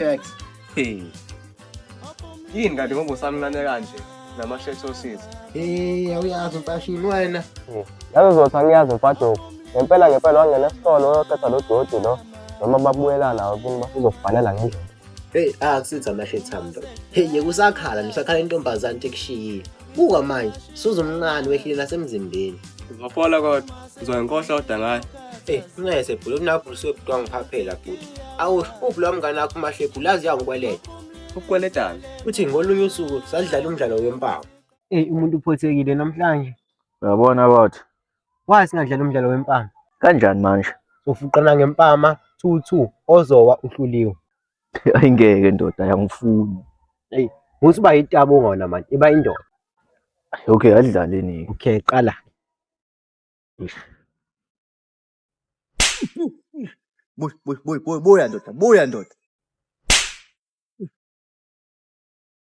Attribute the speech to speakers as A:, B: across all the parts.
A: packs.
B: Hey. Yini kanti ngoba usamncane kanje nama-shirt osiza?
A: Awuyazi umfashini wena.
C: Yazi uzothi angiyazi mfadoko. Ngempela wangena esitolo wayothatha lo doti lo. Noma babuyela nawo kini bakuzokufanela ngendlela.
A: Akusithi ama-shirt ami lo. Yeke usakhala nisakhala intombazane ekushiyile. Buka manje, suzumncane wehlile nasemzimbeni.
B: Uzophola kodwa, uzoyinkohla kodwa ngayo.
A: Ngese bhuti, unabhulisiwe bhuti wangiphaphela bhuti. Awusho, ubhula wamngane wakho uMashego, ulazi yangikweleta.
B: Ukweletana?
A: Uthi ngolunye usuku sadlala umdlalo wempawu.
D: Umuntu uphothekile namhlanje.
C: Uyabona bathi.
D: Wathi singadlala umdlalo wempama.
C: Kanjani manje?
D: Sofuqana ngempama 2-2 ozowa uhluliwe.
C: Ayingeke ndoda ayangifuni.
D: Muthi uba yitabo ngona manje, iba indoda.
C: Okay, adlaleni.
D: Okay, qala.
B: Buya ndoda.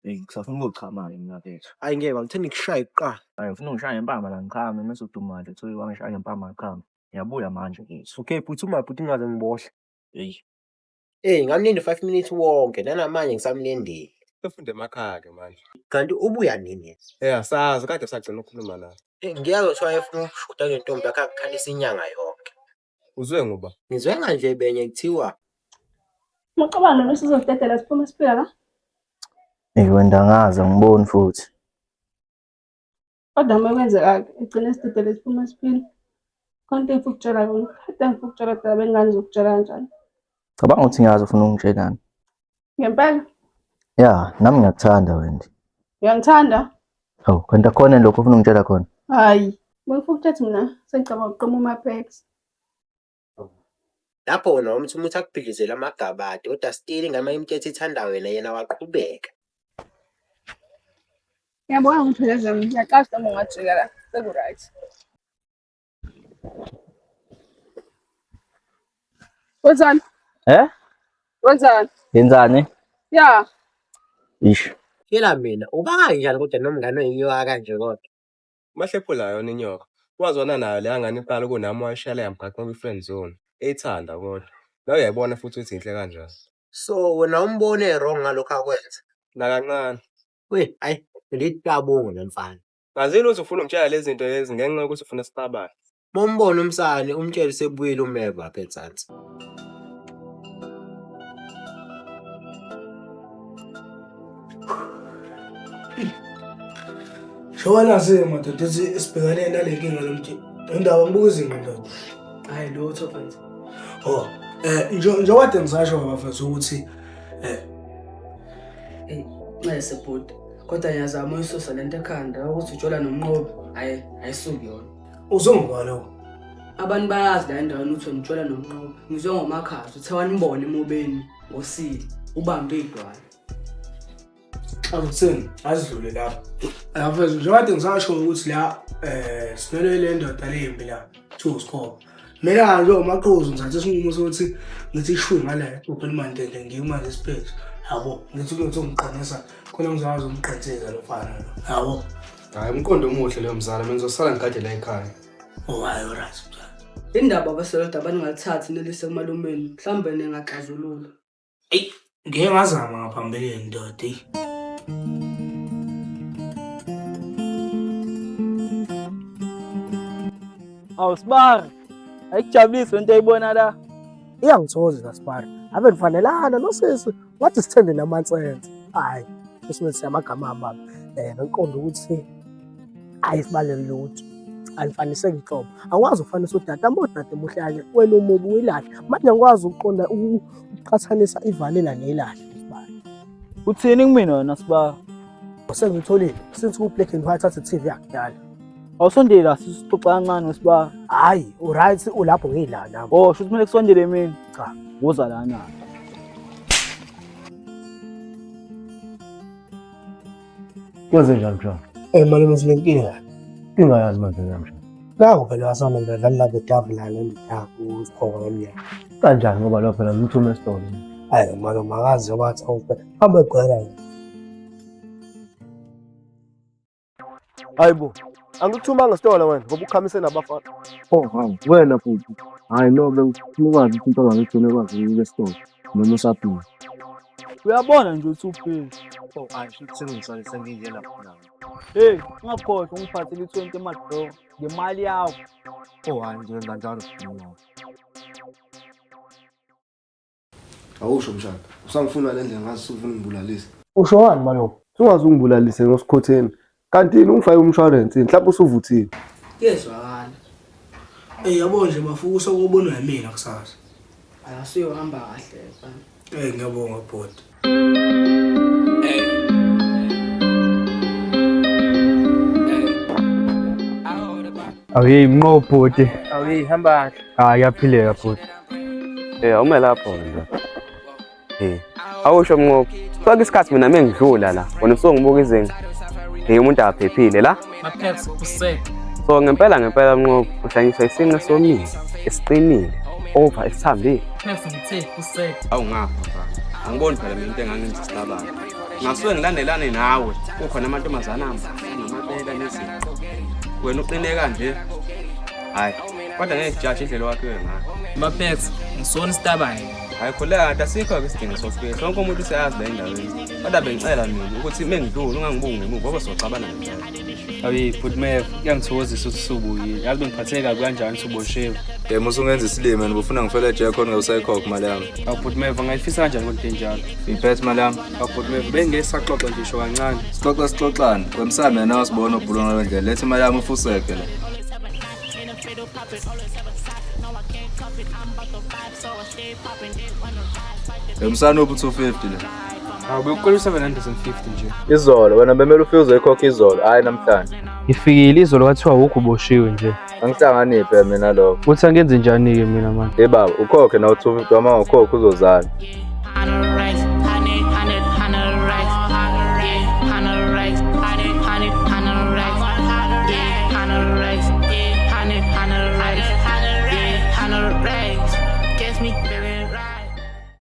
C: Ngisafuna ukuchama mina bethu.
A: Ayingeke ngithanda ukushaya kuqala.
C: Ngifuna ungishaya ngempama la ngikhame mase udumale so wangishaya ngempama ngikhame. Ngiyabuya manje kethu.
D: Okay, phuthuma bhuti ingaze ngibohle.
A: Ngamlinde 5 minutes wonke, nanamanje ngisamlindile.
B: Ufunde emakhaya-ke manje.
A: Kanti ubuya nini?
B: Asazi, kade sagcina ukukhuluma naye.
A: Ngiyazi kuthiwa efuna ukushuda kule ntombi yakhe akukhalisa inyanga yonke.
B: Uzwe ngoba?
A: Ngizwe kanje benye kuthiwa.
E: Maqabana nesizodedela siphuma siphila la.
C: Wenda ngazi angiboni futhi.
E: Kodwa uma kwenzeka igcine sidedele siphuma siphila. Konke ngifukutshela yona. Hade ngifukutshela dala bengani zokutshela kanjani.
C: Cabanga ukuthi ngiyazi ufuna ungitshelani.
E: Ngempela?
C: Ya, nami ngiyakuthanda wena.
E: Uyangithanda?
C: Hawu, kanti khona lokho ufuna ungitshela khona.
E: Hayi, bengifukuthethe mina sengicabanga ukuqoma ama-packs.
A: Lapho wona umuthi akuphilizela amagabade, kodwa still ngama imithetho ithanda wena yena waqhubeka.
E: Ngiyabona ngipheleze mina, ngiyaqasha noma ungajika la, seku-right. Wenzani? Wenzani?
C: Yenzani?
E: Ya.
C: Ish.
A: Phela mina, ubanga njani kodwa nomngane oyinyoka kanje kodwa?
B: Mahlepho yona inyoka. Wazona nayo leya ngane iqala kunami wayishayela yamgaqa kwi-friend zone. Ethanda kodwa. Nawe uyayibona futhi ukuthi inhle kanjani.
A: So wena umbone wrong ngalokho akwenza.
B: Nakancane.
A: Hayi, ngilithabonga nomfana.
B: Ngazini ukuthi ufuna ungitshela lezi zinto lezi ngenxa yokuthi ufuna siqabane.
A: Mombona umsane umtshele sebuyile umeva apha enzansi.
F: Showanazi madoda ethi sibhekane nale nkinga lomthi. Indaba ngibuka izingqondo.
G: Hayi lutho mfethu.
F: Njengoba ngisasho bafethu ukuthi
G: Ngese bhuti. Kodwa ngiyazama uyisusa lento ekhanda ukuthi ujola nomnqobi. Hayi, ayisuki yona.
F: uzongoba lokho.
G: Abantu bayazi la endaweni ukuthi ujola nomnqobi. Ngizwe ngomakhazi uthe wanibona emobeni ngosile ubambe idwala.
F: Akuthini azidlule lapho. Bafethu njengoba ngisasho ukuthi la sinele le ndoda lembi la 2 score. Mina nje umaqhuzu ngithathe isinqumo sokuthi ngithi ishwe ngale open mandela ngiyimanje space. Yabo, ngithi ukuthi ungiqinisa khona ngizazi umqhetheza lofana lo. Yabo.
H: Hayi umqondo omuhle leyo mzala mina ngizosala ngikade la ekhaya.
F: Hayi right.
G: Indaba abaseloda abaningalithathi nelise kumalumeni mhlambe nengaxazulula.
F: Ngeke ngazama ngaphambili ndoda.
I: Awusibari. Ayijabulisi lento ayibona la.
J: Iyangithokozisa Sibari. Ave nifanelana nosisi wathi sithende namansense. Hayi, usimethi amagama amabi. Ngiqonda ukuthi ayisibalele lutho. Alifaniseke inhlobo. Angikwazi ukufanisa udada modade muhlanye wena umubi uyilahla. Manje ngikwazi ukuqonda ukuqhathanisa ivanilla nelahle Sibari.
I: Uthini kumina wena Sibari?
J: Sengitholile since ku black and white athe TV yakudala.
I: Awusondele la sixoxa kancane Sibari.
J: Hayi, uright ulapho ngilana.
I: Oh, shuthi kumele kusondele mina.
J: Cha,
I: woza lana.
J: Kwenze njani mshana? Malume silenkinga. Ingayazi manje namhla. Naku phela asana ngidlala bedavula le ndithaku usikhona ngomnyaka. Kanjani ngoba lo phela ngithume esitolo. Hayi malume akazi wathi awuphela. Hambe egcwela.
K: Hayibo. Angikuthumanga esitolo wena ngoba ukhamise nabafana.
J: Hayi, wena futhi. Hayi no bekwazi ukuthi into ngangigcine kwazi esitolo. Noma usaphila.
I: Uyabona nje ukuthi uphila.
D: Oh, hayi futhi sengisolise nginje lapho la.
I: Hey, ungakhohlwa ungiphathele i-20 emadro ngemali yakho.
D: Oh, hayi ngiyenza njalo.
H: Awusho mshaka. Usangifuna le ndlela ngazi ufuna ungibulalise.
K: Usho wani malobo? Sungaze ungibulalise ngosikhotheni. Kanti ungifake umshwarensi mhlawumbe usuvuthiwe.
G: Yezwakala.
F: Yabo nje bafuku sokubonwa yimina kusasa.
G: Asiyohamba kahle mfana.
F: Ngiyabonga bhodi.
I: Awuye mnqo bhuti.
J: Awuye hamba kahle.
I: Hayi yaphileka bhuti.
C: Awume lapho nje. Awusho Mnqopho. Sonke isikhathi mina mengidlula la. Wena usongibuka izinga. Umuntu aphephile la.
J: Maphepsi useke.
C: So ngempela Mnqopho uhlanyiswa isinqa somile, esiqinile, over esithambile.
J: Phepsi ngithe useke.
B: Awungapha mfana. Angiboni phela mina into engangenza isitabane. Ngasuke ngilandelane nawe. Kukhona amantombazana amabela nezinto. Wena uqine kanje. Hayi, kodwa ngeke sijaji indlela wakhe ngayo.
J: Maphepsi ngisona isitabane.
B: Hayi kholeka kanti asikho ke isidingo sofika. Sonke umuntu useyazi la endaweni. Kodwa bengicela mina ukuthi mengidlula ungangibungi ngemuva ngoba soxabana njalo.
H: Awuye futhi mev kuyangithokozisa ukuthi usubuyile. Yazi bengiphatheke kabi kanjani usuboshiwe.
L: Musungenza isilimo and bufuna ngifela ejail khona ngawusayikhokha imali yami.
H: Awufuthi mev ngayifisa kanjani konke njalo.
L: Iphethe imali yami.
H: Awufuthi mev bengesaxoxa nje sho kancane.
L: Sixoxani. Kwemsame yena wasibona ubhulona lendlela. Lethe imali yami ufuseke la. Umsana ubu 250 la.
H: Awubekholwa 750 nje.
L: Izolo wena bemele ufike uzoyikhokha izolo hayi namhlanje.
H: Ngifikile izolo kwathiwa ukho uboshiwe nje.
L: Angihlanganiphe mina lokho.
H: Uthi angenze njani ke mina manje?
L: Baba ukhokhe na u250 wama ukhokhe uzozala.